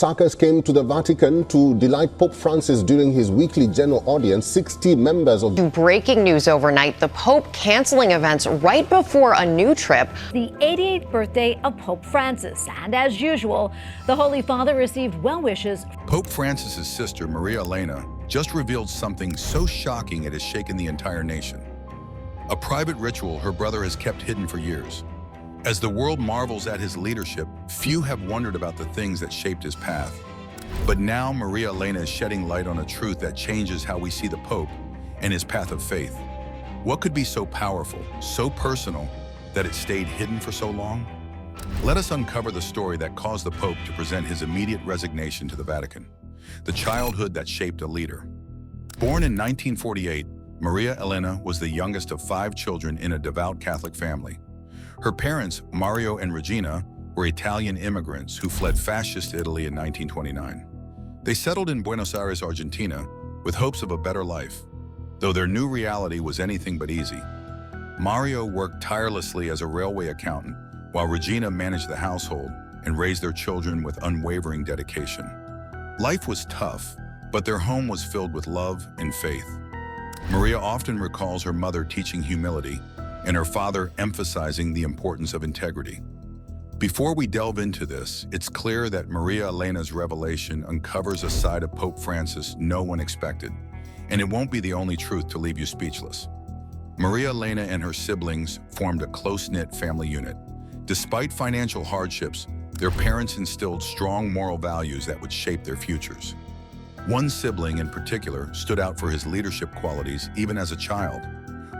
Osakers came to the Vatican to delight Pope Francis during his weekly general audience. 60 members of... Breaking news overnight, the Pope canceling events right before a new trip. The 88th birthday of Pope Francis. And as usual, the Holy Father received well wishes. Pope Francis's sister, Maria Elena, just revealed something so shocking it has shaken the entire nation. A private ritual her brother has kept hidden for years. As the world marvels at his leadership, few have wondered about the things that shaped his path. But now Maria Elena is shedding light on a truth that changes how we see the Pope and his path of faith. What could be so powerful, so personal, that it stayed hidden for so long? Let us uncover the story that caused the Pope to present his immediate resignation to the Vatican, the childhood that shaped a leader. Born in 1948, Maria Elena was the youngest of 5 children in a devout Catholic family. Her parents, Mario and Regina, were Italian immigrants who fled fascist Italy in 1929. They settled in Buenos Aires, Argentina, with hopes of a better life, though their new reality was anything but easy. Mario worked tirelessly as a railway accountant, while Regina managed the household and raised their children with unwavering dedication. Life was tough, but their home was filled with love and faith. Maria often recalls her mother teaching humility and her father emphasizing the importance of integrity. Before we delve into this, it's clear that Maria Elena's revelation uncovers a side of Pope Francis no one expected, and it won't be the only truth to leave you speechless. Maria Elena and her siblings formed a close-knit family unit. Despite financial hardships, their parents instilled strong moral values that would shape their futures. One sibling in particular stood out for his leadership qualities even as a child.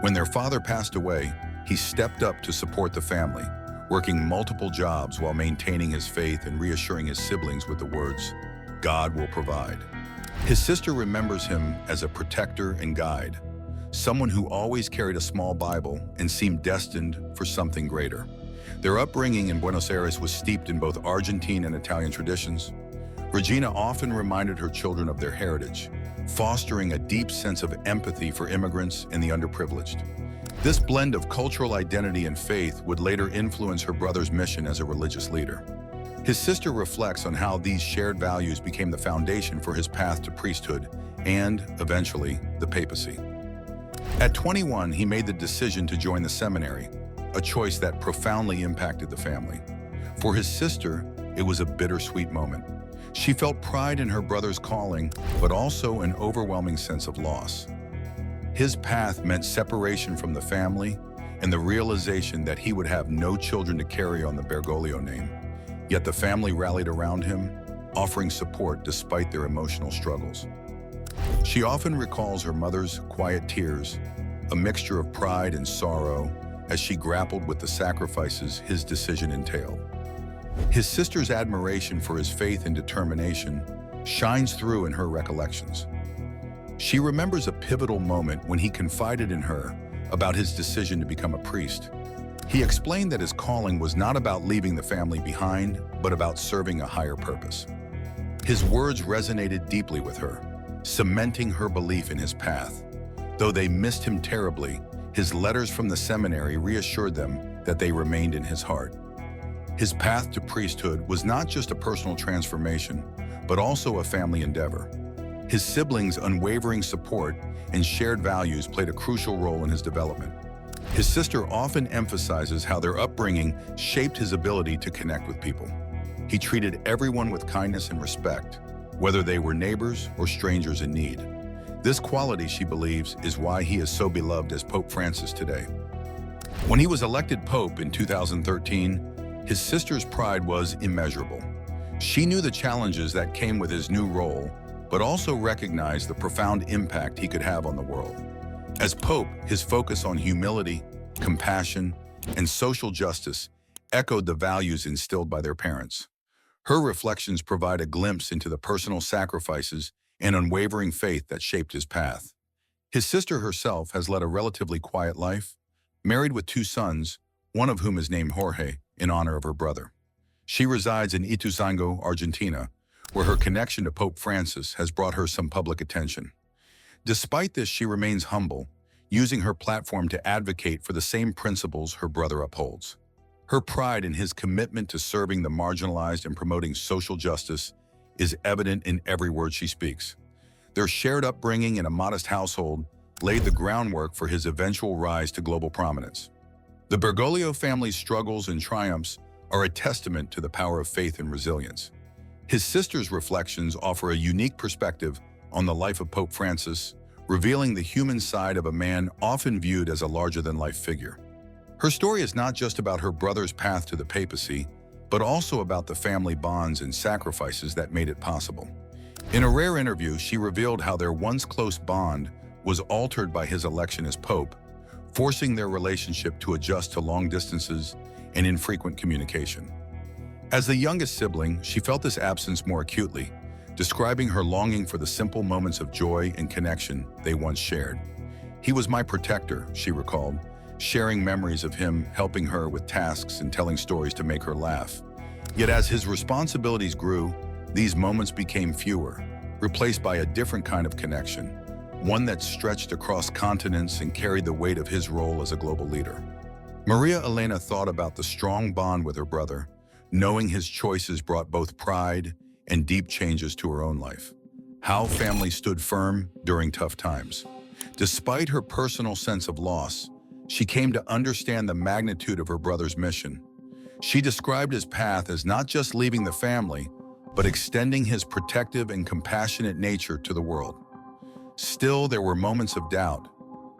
When their father passed away, he stepped up to support the family, working multiple jobs while maintaining his faith and reassuring his siblings with the words, "God will provide." His sister remembers him as a protector and guide, someone who always carried a small Bible and seemed destined for something greater. Their upbringing in Buenos Aires was steeped in both Argentine and Italian traditions. Regina often reminded her children of their heritage, fostering a deep sense of empathy for immigrants and the underprivileged. This blend of cultural identity and faith would later influence her brother's mission as a religious leader. His sister reflects on how these shared values became the foundation for his path to priesthood and, eventually, the papacy. At 21, he made the decision to join the seminary, a choice that profoundly impacted the family. For his sister, it was a bittersweet moment. She felt pride in her brother's calling, but also an overwhelming sense of loss. His path meant separation from the family and the realization that he would have no children to carry on the Bergoglio name. Yet the family rallied around him, offering support despite their emotional struggles. She often recalls her mother's quiet tears, a mixture of pride and sorrow, as she grappled with the sacrifices his decision entailed. His sister's admiration for his faith and determination shines through in her recollections. She remembers a pivotal moment when he confided in her about his decision to become a priest. He explained that his calling was not about leaving the family behind, but about serving a higher purpose. His words resonated deeply with her, cementing her belief in his path. Though they missed him terribly, his letters from the seminary reassured them that they remained in his heart. His path to priesthood was not just a personal transformation, but also a family endeavor. His siblings' unwavering support and shared values played a crucial role in his development. His sister often emphasizes how their upbringing shaped his ability to connect with people. He treated everyone with kindness and respect, whether they were neighbors or strangers in need. This quality, she believes, is why he is so beloved as Pope Francis today. When he was elected Pope in 2013, his sister's pride was immeasurable. She knew the challenges that came with his new role, but also recognized the profound impact he could have on the world. As Pope, his focus on humility, compassion, and social justice echoed the values instilled by their parents. Her reflections provide a glimpse into the personal sacrifices and unwavering faith that shaped his path. His sister herself has led a relatively quiet life, married with 2 sons, one of whom is named Jorge, in honor of her brother. She resides in Ituzaingó, Argentina, where her connection to Pope Francis has brought her some public attention. Despite this, she remains humble, using her platform to advocate for the same principles her brother upholds. Her pride in his commitment to serving the marginalized and promoting social justice is evident in every word she speaks. Their shared upbringing in a modest household laid the groundwork for his eventual rise to global prominence. The Bergoglio family's struggles and triumphs are a testament to the power of faith and resilience. His sister's reflections offer a unique perspective on the life of Pope Francis, revealing the human side of a man often viewed as a larger-than-life figure. Her story is not just about her brother's path to the papacy, but also about the family bonds and sacrifices that made it possible. In a rare interview, she revealed how their once close bond was altered by his election as Pope, forcing their relationship to adjust to long distances and infrequent communication. As the youngest sibling, she felt this absence more acutely, describing her longing for the simple moments of joy and connection they once shared. "He was my protector," she recalled, sharing memories of him helping her with tasks and telling stories to make her laugh. Yet as his responsibilities grew, these moments became fewer, replaced by a different kind of connection, one that stretched across continents and carried the weight of his role as a global leader. Maria Elena thought about the strong bond with her brother, knowing his choices brought both pride and deep changes to her own life. How family stood firm during tough times. Despite her personal sense of loss, she came to understand the magnitude of her brother's mission. She described his path as not just leaving the family, but extending his protective and compassionate nature to the world. Still, there were moments of doubt.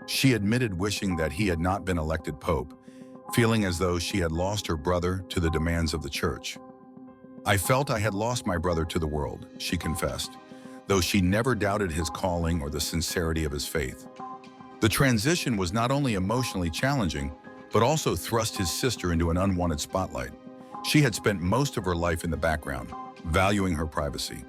She admitted wishing that he had not been elected pope, feeling as though she had lost her brother to the demands of the church. "I felt I had lost my brother to the world," she confessed, though she never doubted his calling or the sincerity of his faith. The transition was not only emotionally challenging, but also thrust his sister into an unwanted spotlight. She had spent most of her life in the background, valuing her privacy.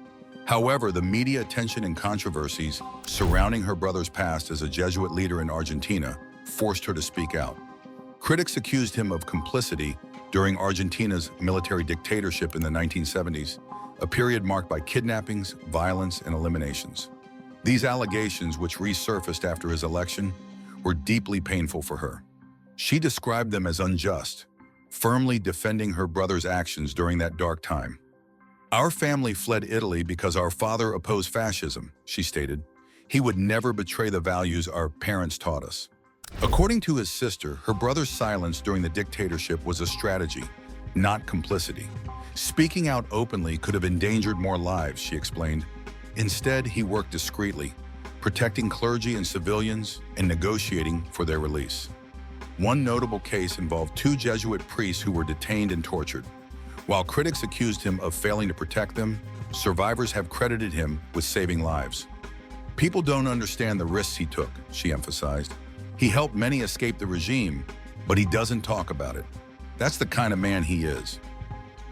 However, the media attention and controversies surrounding her brother's past as a Jesuit leader in Argentina forced her to speak out. Critics accused him of complicity during Argentina's military dictatorship in the 1970s, a period marked by kidnappings, violence, and eliminations. These allegations, which resurfaced after his election, were deeply painful for her. She described them as unjust, firmly defending her brother's actions during that dark time. "Our family fled Italy because our father opposed fascism," she stated. "He would never betray the values our parents taught us." According to his sister, her brother's silence during the dictatorship was a strategy, not complicity. Speaking out openly could have endangered more lives, she explained. Instead, he worked discreetly, protecting clergy and civilians and negotiating for their release. One notable case involved 2 Jesuit priests who were detained and tortured. While critics accused him of failing to protect them, survivors have credited him with saving lives. "People don't understand the risks he took," she emphasized. "He helped many escape the regime, but he doesn't talk about it. That's the kind of man he is."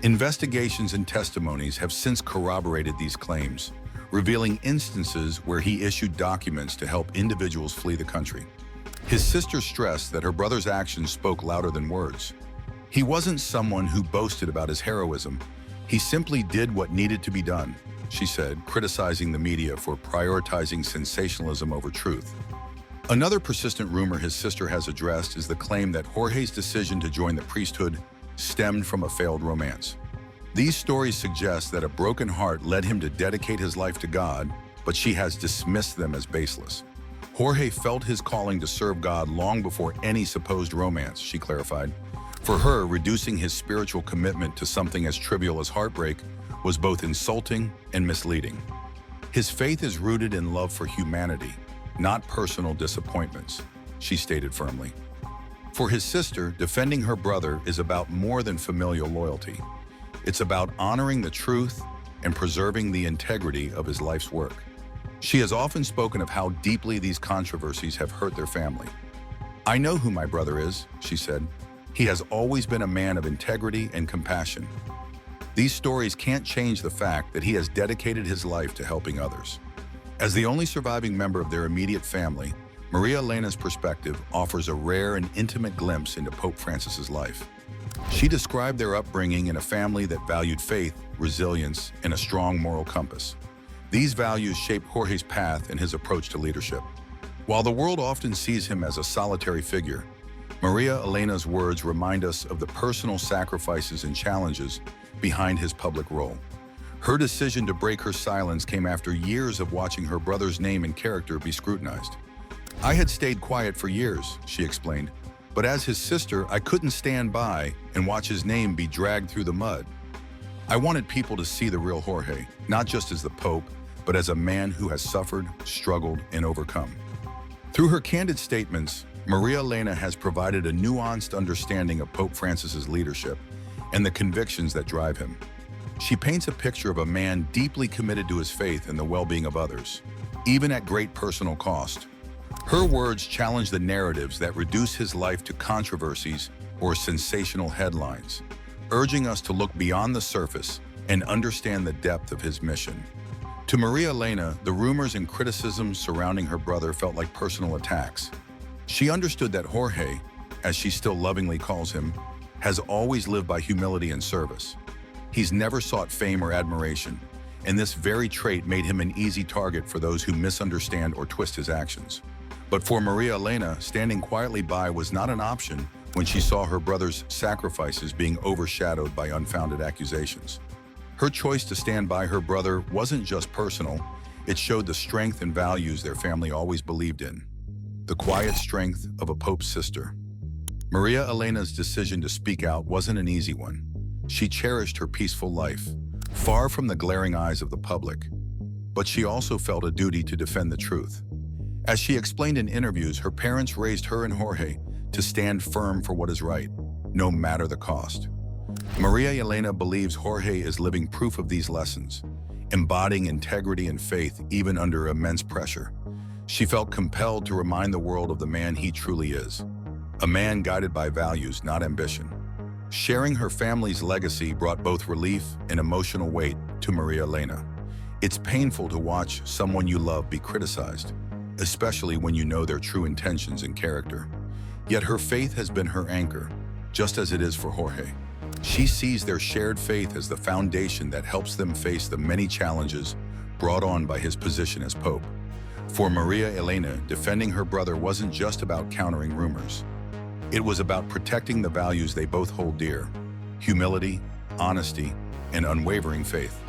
Investigations and testimonies have since corroborated these claims, revealing instances where he issued documents to help individuals flee the country. His sister stressed that her brother's actions spoke louder than words. "He wasn't someone who boasted about his heroism. He simply did what needed to be done," she said, criticizing the media for prioritizing sensationalism over truth. Another persistent rumor his sister has addressed is the claim that Jorge's decision to join the priesthood stemmed from a failed romance. These stories suggest that a broken heart led him to dedicate his life to God, but she has dismissed them as baseless. "Jorge felt his calling to serve God long before any supposed romance," she clarified. For her, reducing his spiritual commitment to something as trivial as heartbreak was both insulting and misleading. "His faith is rooted in love for humanity, not personal disappointments," she stated firmly. For his sister, defending her brother is about more than familial loyalty. It's about honoring the truth and preserving the integrity of his life's work. She has often spoken of how deeply these controversies have hurt their family. "I know who my brother is," she said. "He has always been a man of integrity and compassion." These stories can't change the fact that he has dedicated his life to helping others. As the only surviving member of their immediate family, Maria Elena's perspective offers a rare and intimate glimpse into Pope Francis's life. She described their upbringing in a family that valued faith, resilience, and a strong moral compass. These values shaped Jorge's path and his approach to leadership. While the world often sees him as a solitary figure, Maria Elena's words remind us of the personal sacrifices and challenges behind his public role. Her decision to break her silence came after years of watching her brother's name and character be scrutinized. "I had stayed quiet for years," she explained, "but as his sister, I couldn't stand by and watch his name be dragged through the mud. I wanted people to see the real Jorge, not just as the Pope, but as a man who has suffered, struggled, and overcome." Through her candid statements, Maria Elena has provided a nuanced understanding of Pope Francis's leadership and the convictions that drive him. She paints a picture of a man deeply committed to his faith and the well-being of others, even at great personal cost. Her words challenge the narratives that reduce his life to controversies or sensational headlines, urging us to look beyond the surface and understand the depth of his mission. To Maria Elena, the rumors and criticisms surrounding her brother felt like personal attacks. She understood that Jorge, as she still lovingly calls him, has always lived by humility and service. He's never sought fame or admiration, and this very trait made him an easy target for those who misunderstand or twist his actions. But for Maria Elena, standing quietly by was not an option when she saw her brother's sacrifices being overshadowed by unfounded accusations. Her choice to stand by her brother wasn't just personal, it showed the strength and values their family always believed in. The quiet strength of a Pope's sister. Maria Elena's decision to speak out wasn't an easy one. She cherished her peaceful life, far from the glaring eyes of the public. But she also felt a duty to defend the truth. As she explained in interviews, her parents raised her and Jorge to stand firm for what is right, no matter the cost. Maria Elena believes Jorge is living proof of these lessons, embodying integrity and faith even under immense pressure. She felt compelled to remind the world of the man he truly is, a man guided by values, not ambition. Sharing her family's legacy brought both relief and emotional weight to Maria Elena. It's painful to watch someone you love be criticized, especially when you know their true intentions and character. Yet her faith has been her anchor, just as it is for Jorge. She sees their shared faith as the foundation that helps them face the many challenges brought on by his position as Pope. For Maria Elena, defending her brother wasn't just about countering rumors. It was about protecting the values they both hold dear: humility, honesty, and unwavering faith.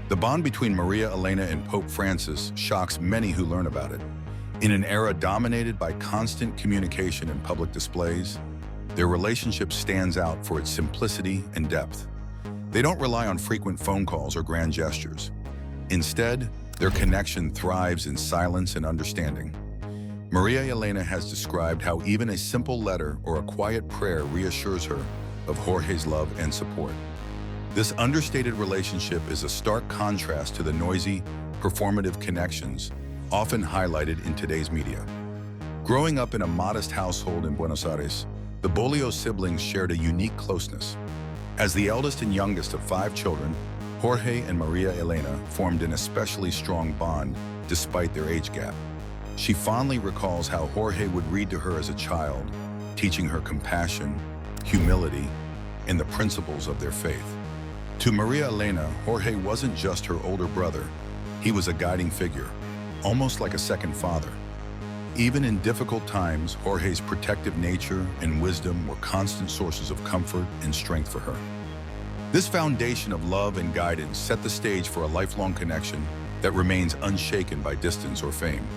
The bond between Maria Elena and Pope Francis shocks many who learn about it. In an era dominated by constant communication and public displays, their relationship stands out for its simplicity and depth. They don't rely on frequent phone calls or grand gestures. Instead, their connection thrives in silence and understanding. Maria Elena has described how even a simple letter or a quiet prayer reassures her of Jorge's love and support. This understated relationship is a stark contrast to the noisy, performative connections often highlighted in today's media. Growing up in a modest household in Buenos Aires, the Bolio siblings shared a unique closeness. As the eldest and youngest of 5 children, Jorge and Maria Elena formed an especially strong bond despite their age gap. She fondly recalls how Jorge would read to her as a child, teaching her compassion, humility, and the principles of their faith. To Maria Elena, Jorge wasn't just her older brother. He was a guiding figure, almost like a second father. Even in difficult times, Jorge's protective nature and wisdom were constant sources of comfort and strength for her. This foundation of love and guidance set the stage for a lifelong connection that remains unshaken by distance or fame.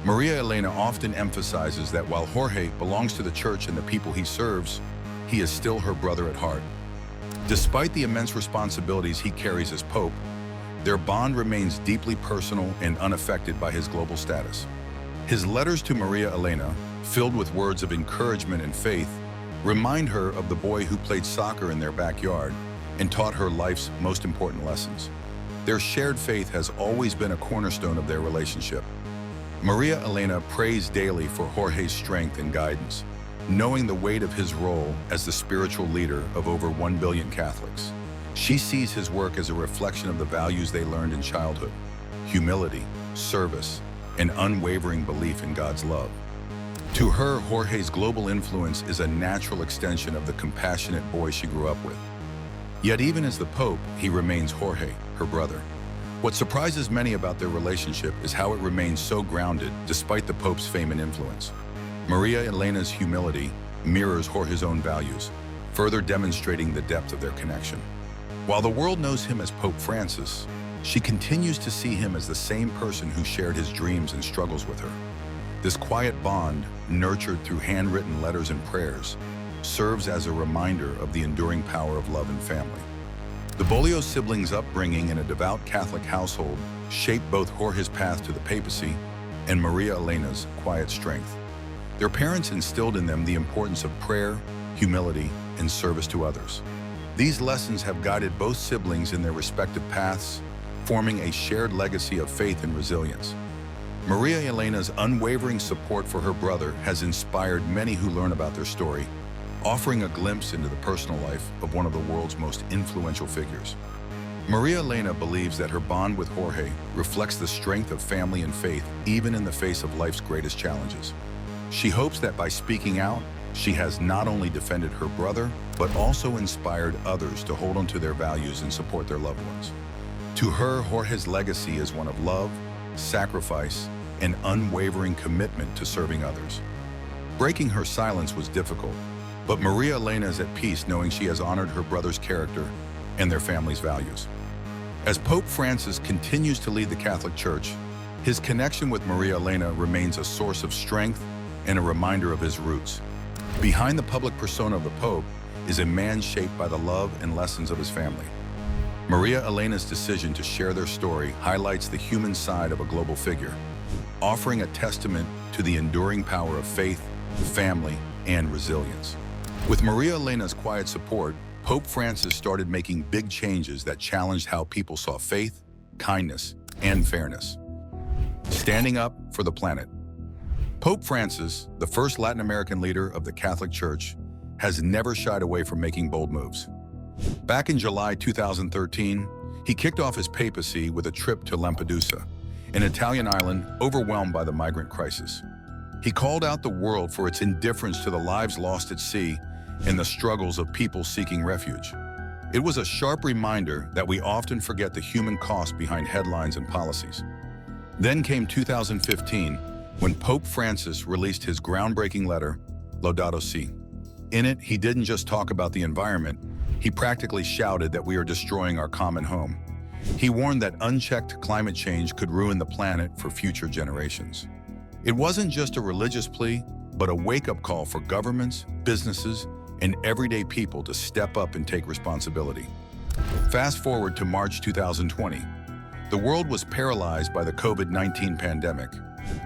Maria Elena often emphasizes that while Jorge belongs to the church and the people he serves, he is still her brother at heart. Despite the immense responsibilities he carries as Pope, their bond remains deeply personal and unaffected by his global status. His letters to Maria Elena, filled with words of encouragement and faith, remind her of the boy who played soccer in their backyard and taught her life's most important lessons. Their shared faith has always been a cornerstone of their relationship. Maria Elena prays daily for Jorge's strength and guidance, knowing the weight of his role as the spiritual leader of over 1 billion Catholics. She sees his work as a reflection of the values they learned in childhood: humility, service, and unwavering belief in God's love. To her, Jorge's global influence is a natural extension of the compassionate boy she grew up with. Yet even as the Pope, he remains Jorge, her brother. What surprises many about their relationship is how it remains so grounded despite the Pope's fame and influence. Maria Elena's humility mirrors Jorge's own values, further demonstrating the depth of their connection. While the world knows him as Pope Francis, she continues to see him as the same person who shared his dreams and struggles with her. This quiet bond, nurtured through handwritten letters and prayers, serves as a reminder of the enduring power of love and family. The Bolio siblings' upbringing in a devout Catholic household shaped both Jorge's path to the papacy and Maria Elena's quiet strength. Their parents instilled in them the importance of prayer, humility, and service to others. These lessons have guided both siblings in their respective paths, forming a shared legacy of faith and resilience. Maria Elena's unwavering support for her brother has inspired many who learn about their story, offering a glimpse into the personal life of one of the world's most influential figures. Maria Elena believes that her bond with Jorge reflects the strength of family and faith, even in the face of life's greatest challenges. She hopes that by speaking out, she has not only defended her brother, but also inspired others to hold on to their values and support their loved ones. To her, Jorge's legacy is one of love, sacrifice, and unwavering commitment to serving others. Breaking her silence was difficult, but Maria Elena is at peace knowing she has honored her brother's character and their family's values. As Pope Francis continues to lead the Catholic Church, his connection with Maria Elena remains a source of strength and a reminder of his roots. Behind the public persona of the Pope is a man shaped by the love and lessons of his family. Maria Elena's decision to share their story highlights the human side of a global figure, offering a testament to the enduring power of faith, family, and resilience. With Maria Elena's quiet support, Pope Francis started making big changes that challenged how people saw faith, kindness, and fairness. Standing up for the planet. Pope Francis, the first Latin American leader of the Catholic Church, has never shied away from making bold moves. Back in July 2013, he kicked off his papacy with a trip to Lampedusa, an Italian island overwhelmed by the migrant crisis. He called out the world for its indifference to the lives lost at sea and the struggles of people seeking refuge. It was a sharp reminder that we often forget the human cost behind headlines and policies. Then came 2015, when Pope Francis released his groundbreaking letter, Laudato Si. In it, he didn't just talk about the environment, he practically shouted that we are destroying our common home. He warned that unchecked climate change could ruin the planet for future generations. It wasn't just a religious plea, but a wake-up call for governments, businesses, and everyday people to step up and take responsibility. Fast forward to March 2020. The world was paralyzed by the COVID-19 pandemic,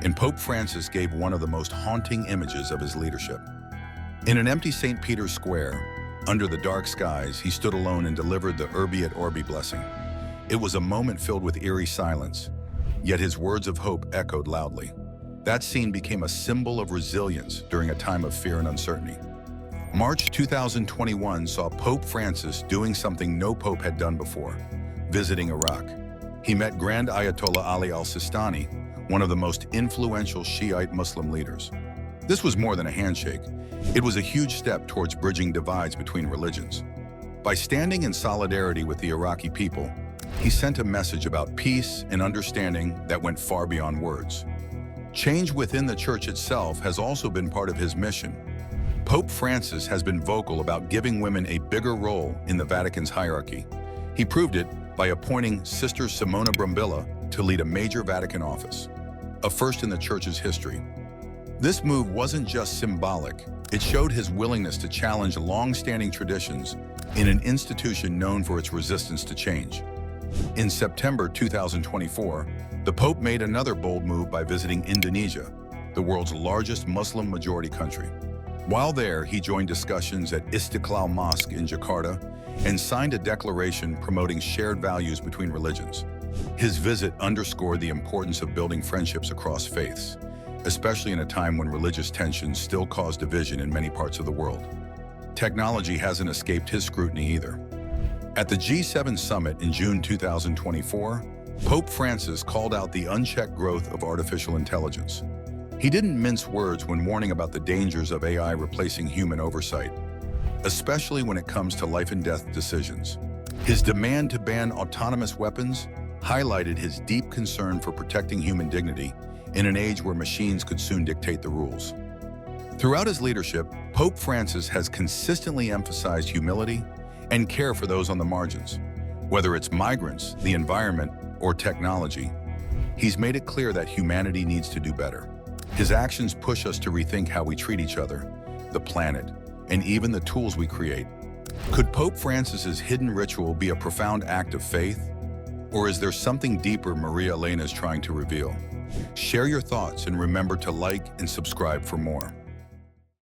and Pope Francis gave one of the most haunting images of his leadership. In an empty St. Peter's Square, under the dark skies, he stood alone and delivered the Urbi et Orbi blessing. It was a moment filled with eerie silence, yet his words of hope echoed loudly. That scene became a symbol of resilience during a time of fear and uncertainty. March 2021 saw Pope Francis doing something no pope had done before, visiting Iraq. He met Grand Ayatollah Ali al-Sistani, one of the most influential Shiite Muslim leaders. This was more than a handshake. It was a huge step towards bridging divides between religions. By standing in solidarity with the Iraqi people, he sent a message about peace and understanding that went far beyond words. Change within the church itself has also been part of his mission. Pope Francis has been vocal about giving women a bigger role in the Vatican's hierarchy. He proved it by appointing Sister Simona Brambilla to lead a major Vatican office, a first in the church's history. This move wasn't just symbolic, it showed his willingness to challenge long-standing traditions in an institution known for its resistance to change. In September 2024, the Pope made another bold move by visiting Indonesia, the world's largest Muslim-majority country. While there, he joined discussions at Istiqlal Mosque in Jakarta and signed a declaration promoting shared values between religions. His visit underscored the importance of building friendships across faiths, especially in a time when religious tensions still cause division in many parts of the world. Technology hasn't escaped his scrutiny either. At the G7 summit in June 2024, Pope Francis called out the unchecked growth of artificial intelligence. He didn't mince words when warning about the dangers of AI replacing human oversight, especially when it comes to life and death decisions. His demand to ban autonomous weapons highlighted his deep concern for protecting human dignity in an age where machines could soon dictate the rules. Throughout his leadership, Pope Francis has consistently emphasized humility and care for those on the margins. Whether it's migrants, the environment, or technology, he's made it clear that humanity needs to do better. His actions push us to rethink how we treat each other, the planet, and even the tools we create. Could Pope Francis's hidden ritual be a profound act of faith? Or is there something deeper Maria Elena is trying to reveal? Share your thoughts and remember to like and subscribe for more.